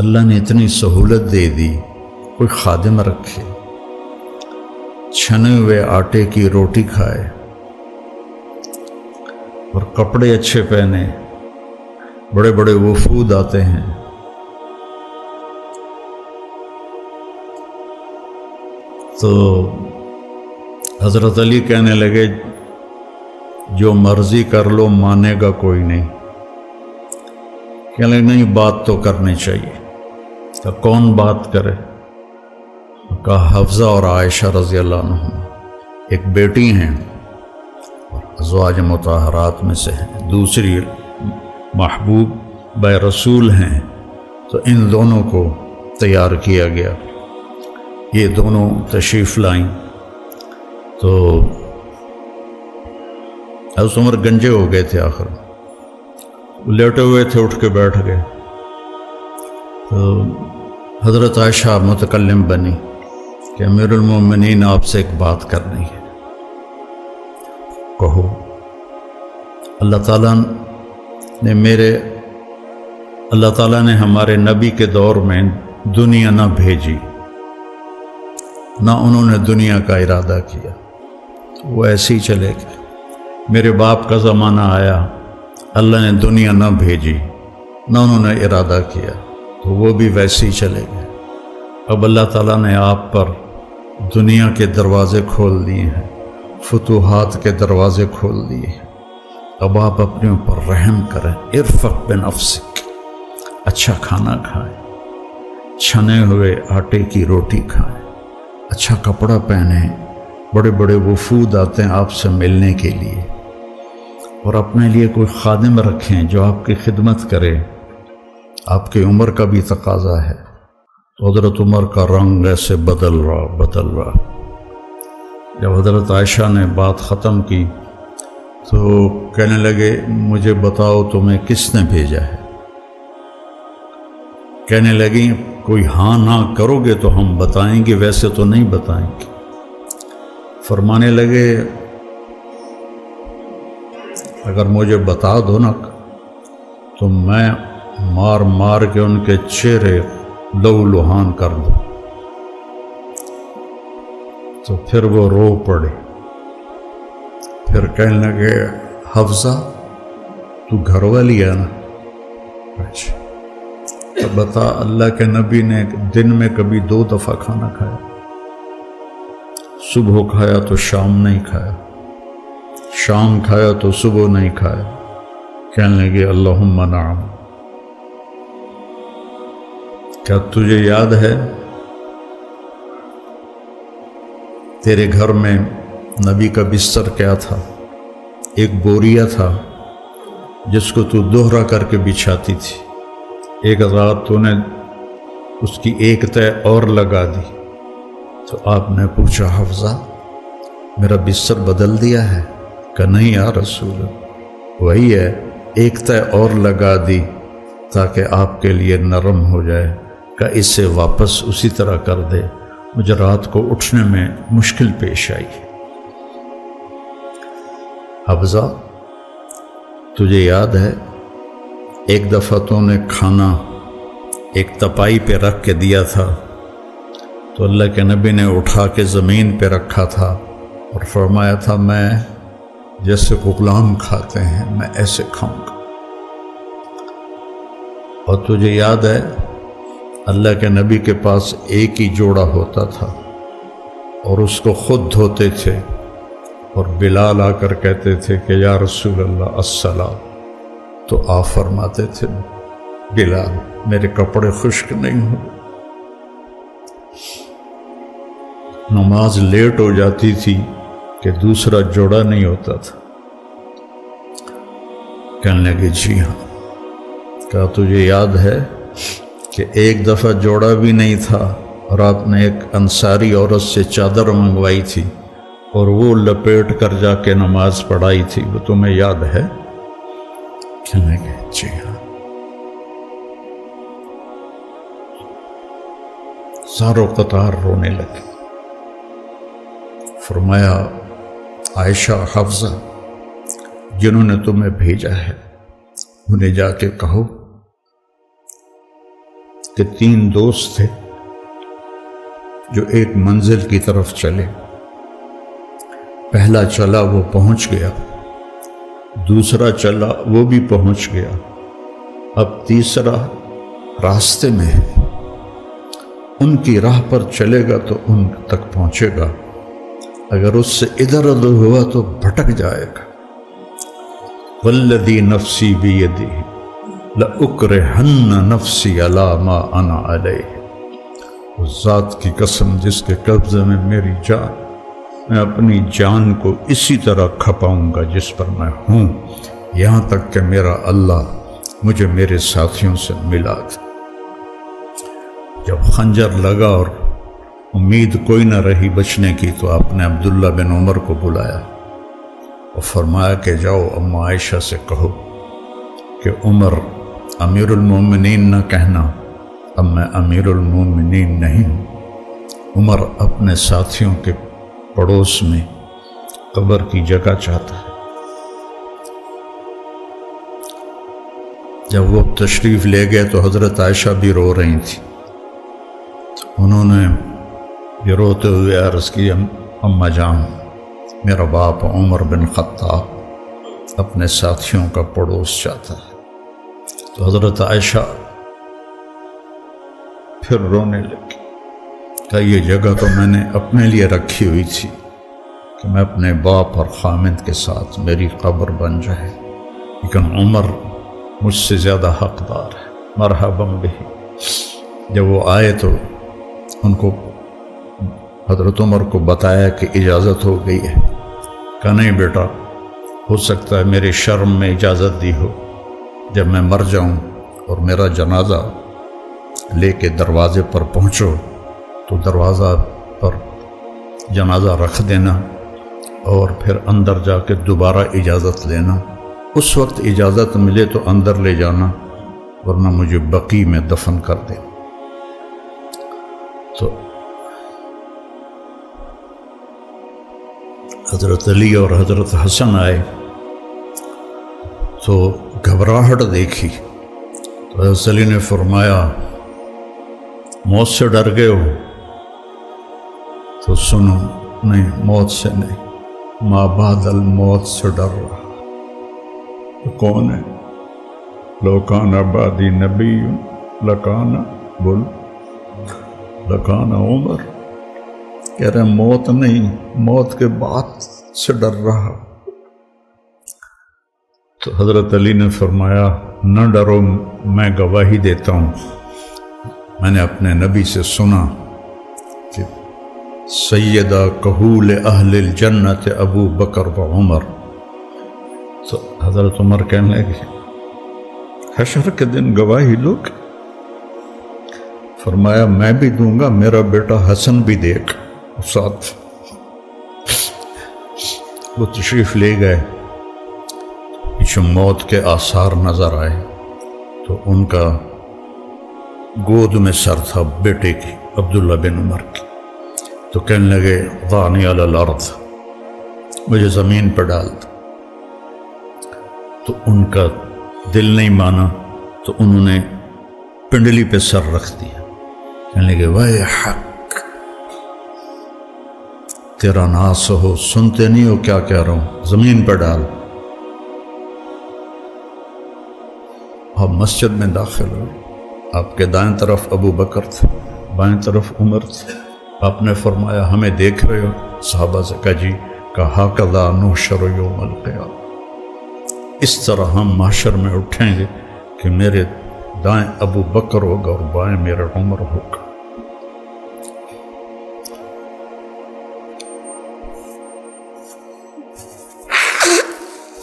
اللہ نے اتنی سہولت دے دی، کوئی خادم رکھے، چھنے ہوئے آٹے کی روٹی کھائے اور کپڑے اچھے پہنے، بڑے بڑے وفود آتے ہیں، تو حضرت علی کہنے لگے جو مرضی کر لو، مانے گا کوئی نہیں۔ کہنے لگے نہیں، بات تو کرنی چاہیے۔ تو کون بات کرے؟ کہا حفصہ اور عائشہ رضی اللہ عنہ، ایک بیٹی ہیں ازواج مطہرات میں سے ہیں، دوسری محبوب رسول ہیں، تو ان دونوں کو تیار کیا گیا۔ یہ دونوں تشریف لائیں تو حضرت عمر گنجے ہو گئے تھے، آخر لیٹے ہوئے تھے، اٹھ کے بیٹھ گئے تو حضرت عائشہ متکلم بنی کہ امیر المومنین آپ سے ایک بات کرنی ہے، کہو۔ اللہ تعالیٰ نے ہمارے نبی کے دور میں دنیا نہ بھیجی، نہ انہوں نے دنیا کا ارادہ کیا، وہ ایسے ہی چلے گئے۔ میرے باپ کا زمانہ آیا، اللہ نے دنیا نہ بھیجی، نہ انہوں نے ارادہ کیا، تو وہ بھی ویسے ہی چلے گئے۔ اب اللہ تعالیٰ نے آپ پر دنیا کے دروازے کھول دیے ہیں، فتوحات کے دروازے کھول دیے ہیں۔ اب آپ اپنے اوپر رحم کریں، ارفق بنفسک، اچھا کھانا کھائیں، چھنے ہوئے آٹے کی روٹی کھائیں، اچھا کپڑا پہنیں، بڑے بڑے وفود آتے ہیں آپ سے ملنے کے لیے، اور اپنے لیے کوئی خادم رکھیں جو آپ کی خدمت کرے۔ آپ کی عمر کا بھی تقاضا ہے۔ تو حضرت عمر کا رنگ ایسے بدل رہا۔ جب حضرت عائشہ نے بات ختم کی تو کہنے لگے مجھے بتاؤ تمہیں کس نے بھیجا ہے؟ کہنے لگیں کوئی ہاں نہ کرو گے تو ہم بتائیں گے، ویسے تو نہیں بتائیں گے۔ فرمانے لگے اگر مجھے بتا دو نا تو میں مار مار کے ان کے چہرے لہو لہان کر دوں۔ تو پھر وہ رو پڑے، پھر کہنے لگے حفصہ تو گھر والی ہے نا؟ اچھا تو بتا، اللہ کے نبی نے دن میں کبھی 2 دفعہ کھانا کھایا؟ صبح کھایا تو شام نہیں کھایا، شام کھایا تو صبح نہیں کھایا۔ کہنے لگے اللہم نعم۔ کیا تجھے یاد ہے تیرے گھر میں نبی کا بستر کیا تھا؟ ایک بوریا تھا جس کو تو دوہرا کر کے بچھاتی تھی۔ ایک رات تو نے اس کی ایک تہہ اور لگا دی۔ تو آپ نے پوچھا حفصہ میرا بستر بدل دیا ہے؟ کہ نہیں یا رسول اللہ، وہی ہے، ایک تہہ اور لگا دی تاکہ آپ کے لیے نرم ہو جائے، کہ اسے واپس اسی طرح کر دے، مجھے رات کو اٹھنے میں مشکل پیش آئی۔ حفصہ تجھے یاد ہے ایک دفعہ تو نے کھانا ایک تپائی پہ رکھ کے دیا تھا، تو اللہ کے نبی نے اٹھا کے زمین پہ رکھا تھا اور فرمایا تھا میں جیسے غلام کھاتے ہیں میں ایسے کھاؤں گا۔ اور تجھے یاد ہے اللہ کے نبی کے پاس ایک ہی جوڑا ہوتا تھا اور اس کو خود دھوتے تھے، اور بلال آ کر کہتے تھے کہ یا رسول اللہ الصلاۃ، تو آپ فرماتے تھے بلال میرے کپڑے خشک نہیں ہوئے۔ نماز لیٹ ہو جاتی تھی کہ دوسرا جوڑا نہیں ہوتا تھا۔ کہنے لگے جی ہاں۔ کیا تجھے یاد ہے کہ ایک دفعہ جوڑا بھی نہیں تھا اور آپ نے ایک انصاری عورت سے چادر منگوائی تھی اور وہ لپیٹ کر جا کے نماز پڑھائی تھی، وہ تمہیں یاد ہے؟ کہنے لگے جی ہاں۔ زارو قطار رونے لگے۔ فرمایا عائشہ حفصہ جنہوں نے تمہیں بھیجا ہے انہیں جا کے کہو کہ 3 دوست تھے جو ایک منزل کی طرف چلے، پہلا چلا وہ پہنچ گیا، دوسرا چلا وہ بھی پہنچ گیا، اب تیسرا راستے میں ہے، ان کی راہ پر چلے گا تو ان تک پہنچے گا، اگر اس سے ادھر ادھر ہوا تو بھٹک جائے گا۔ والذی نفسی بیدہ لأکرہن نفسی علی ما انا علیہ، اس ذات کی قسم جس کے قبضے میں میری جان، میں اپنی جان کو اسی طرح کھپاؤں گا جس پر میں ہوں، یہاں تک کہ میرا اللہ مجھے میرے ساتھیوں سے ملا تھا۔ جب خنجر لگا اور امید کوئی نہ رہی بچنے کی تو آپ نے عبداللہ بن عمر کو بلایا اور فرمایا کہ جاؤ اماں عائشہ سے کہو کہ عمر امیر المومنین نہ کہنا، اب میں امیر المومنین نہیں ہوں۔ عمر اپنے ساتھیوں کے پڑوس میں قبر کی جگہ چاہتا ہے۔ جب وہ تشریف لے گئے تو حضرت عائشہ بھی رو رہی تھی، انہوں نے یہ روتے ہوئے عرض کی، اماں جان میرا باپ عمر بن خطاب اپنے ساتھیوں کا پڑوس چاہتا ہے۔ تو حضرت عائشہ پھر رونے لگی کہ یہ جگہ تو میں نے اپنے لیے رکھی ہوئی تھی کہ میں اپنے باپ اور خامد کے ساتھ میری قبر بن جائے، لیکن عمر مجھ سے زیادہ حقدار ہے، مرحبا بہ۔ جب وہ آئے تو ان کو حضرت عمر کو بتایا کہ اجازت ہو گئی ہے۔ کہا نہیں بیٹا، ہو سکتا ہے میرے شرم میں اجازت دی ہو، جب میں مر جاؤں اور میرا جنازہ لے کے دروازے پر پہنچو تو دروازہ پر جنازہ رکھ دینا اور پھر اندر جا کے دوبارہ اجازت لینا، اس وقت اجازت ملے تو اندر لے جانا، ورنہ مجھے بقیع میں دفن کر دے۔ تو حضرت علی اور حضرت حسن آئے تو گھبراہٹ دیکھی تو حضرت علی نے فرمایا موت سے ڈر گئے ہو؟ تو سنو، نہیں موت سے نہیں، ما بعد الموت سے ڈر رہا۔ تو کون ہے؟ لو کان بعدی نبی لکان، بول لکان عمر۔ کہہ رہے موت نہیں، موت کے بعد سے ڈر رہا۔ تو حضرت علی نے فرمایا نہ ڈرو، میں گواہی دیتا ہوں، میں نے اپنے نبی سے سنا کہ سیدہ کہول اہل الجنت ابو بکر و عمر۔ تو حضرت عمر کہنے لگے حشر کے دن گواہی لو؟ فرمایا میں بھی دوں گا، میرا بیٹا حسن بھی دیکھ ساتھ۔ وہ تشریف لے گئے، پیچھے موت کے آثار نظر آئے تو ان کا گود میں سر تھا بیٹے کی، عبداللہ بن عمر کی۔ تو کہنے لگے ضعنی علی الارض، مجھے زمین پر ڈال دو۔ تو ان کا دل نہیں مانا تو انہوں نے پنڈلی پہ سر رکھ دیا، کہنے لگے ویحک، تیرا ناس ہو، سنتے نہیں ہو کیا کہہ رہا ہوں، زمین پہ ڈال۔ آپ مسجد میں داخل ہوئے، آپ کے دائیں طرف ابو بکر تھے، بائیں طرف عمر تھے۔ آپ نے فرمایا ہمیں دیکھ رہے ہو؟ صحابہ سے کہا جی۔ کہا ھکذا نحشر یوم القیامہ، اس طرح ہم محشر میں اٹھیں گے کہ میرے دائیں ابو بکر ہوگا اور بائیں میرا عمر ہوگا۔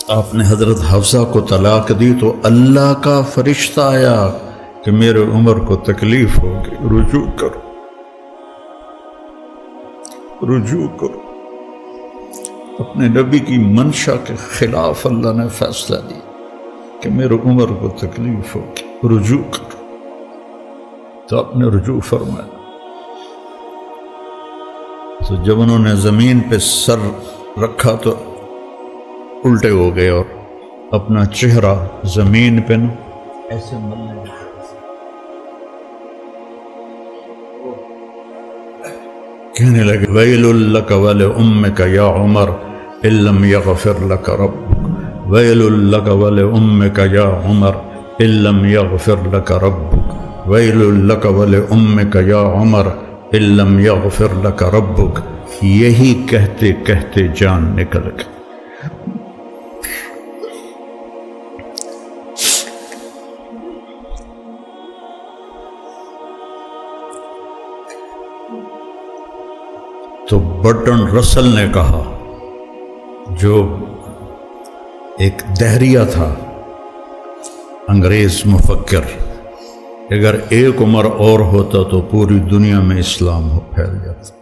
آپ نے حضرت حفصہ کو طلاق دی تو اللہ کا فرشتہ آیا کہ میرے عمر کو تکلیف ہوگی، رجوع کرو، رجوع کرو۔ اپنے نبی کی منشا کے خلاف اللہ نے فیصلہ دیا کہ میرے عمر کو تکلیف ہوگی، رجوع کرو۔ تو آپ نے رجوع فرمایا۔ تو جب انہوں نے زمین پہ سر رکھا تو الٹے ہو گئے اور اپنا چہرہ زمین پہ ایسے ملنے لگے۔ کہنے لگے ویل لک ولامک یا عمر ان لم یغفر لک ربک، ویل لک ولامک یا عمر ان لم یغفر لک ربک، ویل لک ولامک یا عمر ان لم یغفر لک ربک۔ یہی کہتے کہتے جان نکل گئی۔ تو برٹن رسل نے کہا، جو ایک دہریہ تھا، انگریز مفکر، اگر ایک عمر اور ہوتا تو پوری دنیا میں اسلام پھیل جاتا،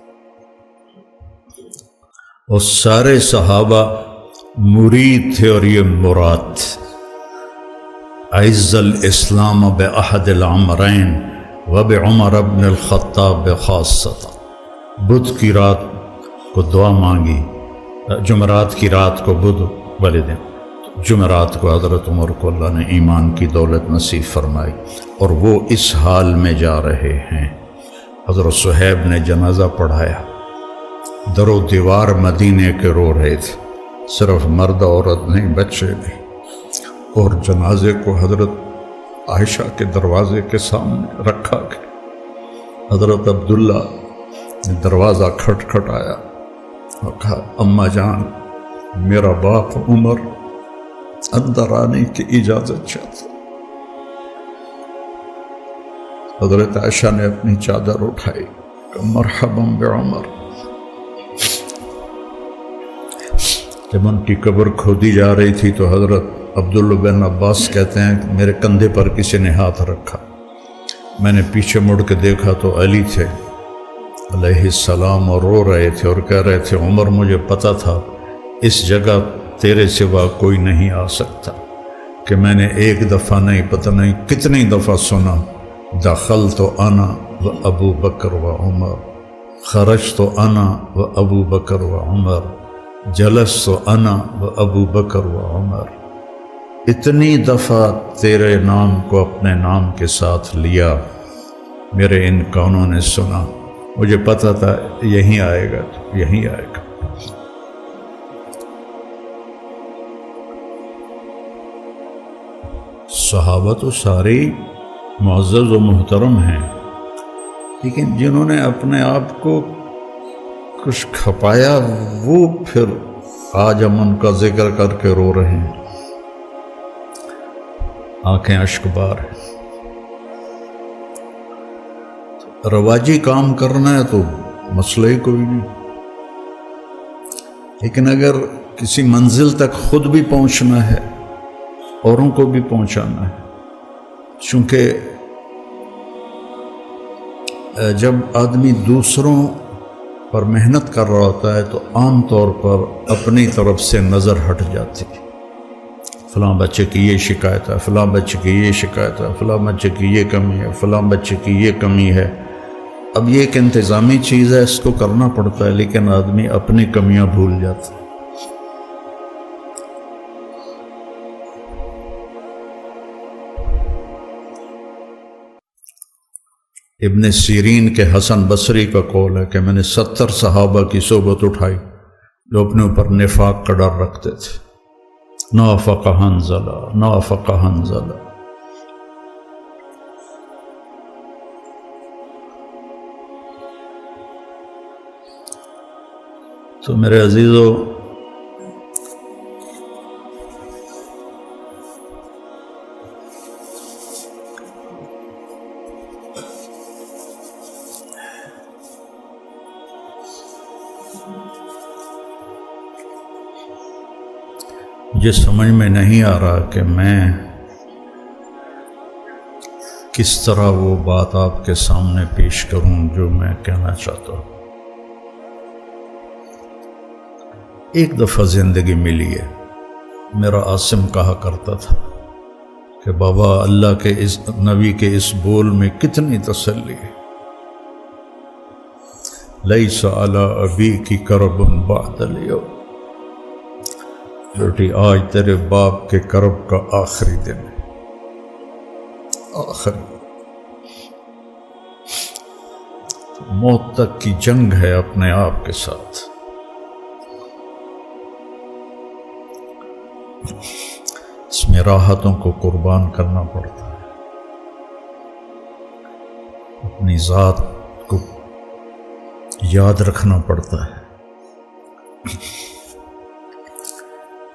اور سارے صحابہ مرید تھے اور یہ مراد تھے۔ اعز الاسلام باحد العمرین وبعمر بن الخطاب خاصۃ۔ بدھ کی رات کو دعا مانگی، جمعرات کی رات کو بدھ والے دن، جمعرات کو حضرت عمر کو اللہ نے ایمان کی دولت نصیب فرمائی، اور وہ اس حال میں جا رہے ہیں۔ حضرت صہیب نے جنازہ پڑھایا، در و دیوار مدینے کے رو رہے تھے، صرف مرد عورت نہیں، بچے بھی، اور جنازے کو حضرت عائشہ کے دروازے کے سامنے رکھا گیا۔ حضرت عبداللہ نے دروازہ کھٹکھٹایا اور کہا، اماں جان، میرا باپ عمر اندر آنے کی اجازت چاہتا۔ حضرت عائشہ نے اپنی چادر اٹھائی کہ مرحبا بعمر۔ جب ان کی قبر کھودی جا رہی تھی تو حضرت عبداللہ بن عباس کہتے ہیں کہ میرے کندھے پر کسی نے ہاتھ رکھا، میں نے پیچھے مڑ کے دیکھا تو علی تھے علیہ السلام، اور رو رہے تھے اور کہہ رہے تھے، عمر مجھے پتا تھا اس جگہ تیرے سوا کوئی نہیں آ سکتا، کہ میں نے ایک دفعہ نہیں، پتہ نہیں کتنی دفعہ سنا، دخلت انا و ابو بکر و عمر، خرجت انا و ابو بکر و عمر، جلست انا و ابو بکر و عمر۔ اتنی دفعہ تیرے نام کو اپنے نام کے ساتھ لیا، میرے ان کانوں نے سنا، مجھے پتا تھا یہیں آئے گا، یہیں آئے گا۔ صحابہ تو سارے معزز و محترم ہیں، لیکن جنہوں نے اپنے آپ کو کچھ کھپایا، وہ پھر آج ہم ان کا ذکر کر کے رو رہے ہیں، آنکھیں اشک بار ہیں۔ رواجی کام کرنا ہے تو مسئلہ ہی کوئی نہیں، لیکن اگر کسی منزل تک خود بھی پہنچنا ہے، اوروں کو بھی پہنچانا ہے، چونکہ جب آدمی دوسروں پر محنت کر رہا ہوتا ہے تو عام طور پر اپنی طرف سے نظر ہٹ جاتی ہے، فلاں بچے کی یہ شکایت ہے، فلاں بچے کی یہ شکایت ہے، فلاں بچے کی یہ کمی ہے، فلاں بچے کی یہ کمی ہے۔ اب یہ ایک انتظامی چیز ہے، اس کو کرنا پڑتا ہے، لیکن آدمی اپنی کمیاں بھول جاتا ہے۔ ابن سیرین کے حسن بصری کا قول ہے کہ میں نے 70 صحابہ کی صحبت اٹھائی جو اپنے اوپر نفاق کا ڈر رکھتے تھے۔ نافق حنظلہ، نافق حنظلہ۔ تو میرے عزیزو، مجھے سمجھ میں نہیں آ رہا کہ میں کس طرح وہ بات آپ کے سامنے پیش کروں جو میں کہنا چاہتا ہوں۔ ایک دفعہ زندگی ملی ہے، میرا عاصم کہا کرتا تھا کہ بابا، اللہ کے اس نبی کے اس بول میں کتنی تسلی ہے، لیس علی ابیک کرب بعد الیوم، بیٹی آج تیرے باپ کے کرب کا آخری دن ہے، آخری موت تک کی جنگ ہے اپنے آپ کے ساتھ۔ اس میں راحتوں کو قربان کرنا پڑتا ہے، اپنی ذات کو یاد رکھنا پڑتا ہے۔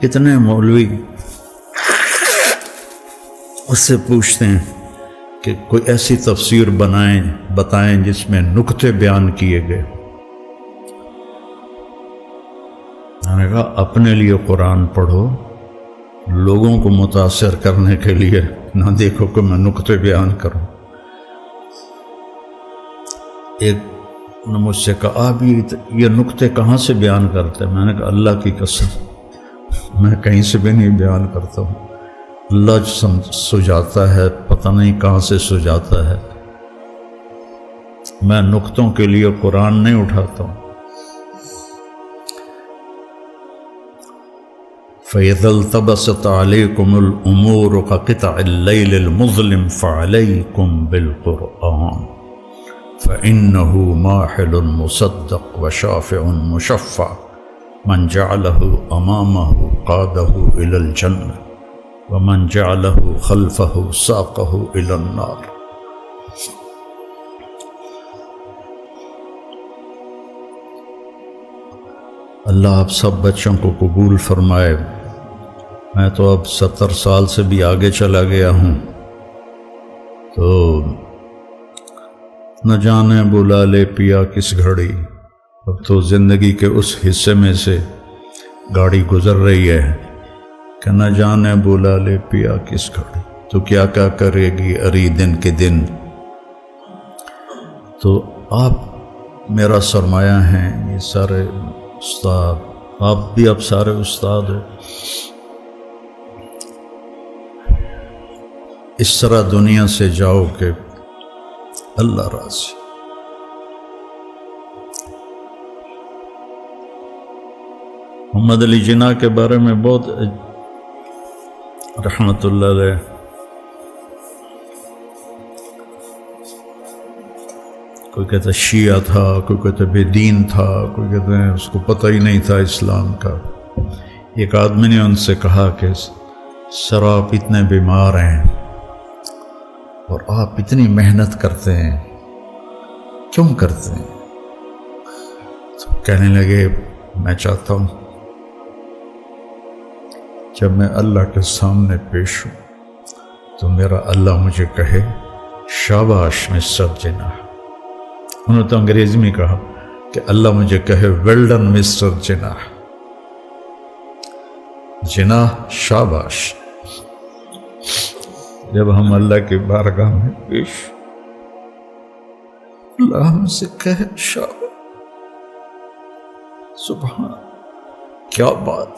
اتنے مولوی اس سے پوچھتے ہیں کہ کوئی ایسی تفسیر بتائیں جس میں نکتے بیان کیے گئے، میں نے کہا اپنے لیے قرآن پڑھو، لوگوں کو متاثر کرنے کے لیے نہ دیکھو کہ میں نکتے بیان کروں۔ ایک نے مجھ سے کہا آپ یہ نکتے کہاں سے بیان کرتے ہیں؟ میں نے کہا اللہ کی قسم میں کہیں سے بھی نہیں بیان کرتا ہوں، اللہ سجاتا ہے، پتہ نہیں کہاں سے سجاتا ہے، میں نکتوں کے لیے قرآن نہیں اٹھاتا ہوں۔ فَإِذَا الْتَبَسَتْ عَلَيْكُمُ الْأُمُورُ كَقِطْعِ اللَّيْلِ الْمُظْلِمِ فَعَلَيْكُمْ بِالْقُرْآنِ فَإِنَّهُ مَاحِلٌ مُصَدَّقٌ وَشَافِعٌ مُشَفَّعٌ مَنْ جَعَلَهُ أَمَامَهُ قَادَهُ إِلَى الْجَنَّةِ وَمَنْ جَعَلَهُ خَلْفَهُ سَاقَهُ إِلَى النَّارِ۔ اللہ آپ سب بچوں کو قبول فرمائے۔ میں تو اب 70 سال سے بھی آگے چلا گیا ہوں، تو نہ جانے بلا لے پیا کس گھڑی، اب تو زندگی کے اس حصے میں سے گاڑی گزر رہی ہے کہ نہ جانے بلا لے پیا کس گھڑی، تو کیا کیا کرے گی اری دن کے دن۔ تو آپ میرا سرمایہ ہیں، یہ سارے استاد، آپ بھی اب سارے استاد ہو، اس طرح دنیا سے جاؤ کہ اللہ راضی۔ محمد علی جناح کے بارے میں بہت رحمت اللہ علیہ، کوئی کہتا شیعہ تھا، کوئی کہتا بے دین تھا، کوئی کہتے ہیں اس کو پتہ ہی نہیں تھا اسلام کا۔ ایک آدمی نے ان سے کہا کہ سر آپ اتنے بیمار ہیں اور آپ اتنی محنت کرتے ہیں، کیوں کرتے ہیں؟ تو کہنے لگے میں چاہتا ہوں جب میں اللہ کے سامنے پیش ہوں تو میرا اللہ مجھے کہے شاباش مسٹر جناح۔ انہوں نے تو انگریزی میں کہا کہ اللہ مجھے کہے ویل ڈن مسٹر جناح، جناح شاباش۔ جب ہم اللہ کی بارگاہ میں پیش، اللہ ہم سے کہے شاباش، سبحان، کیا بات۔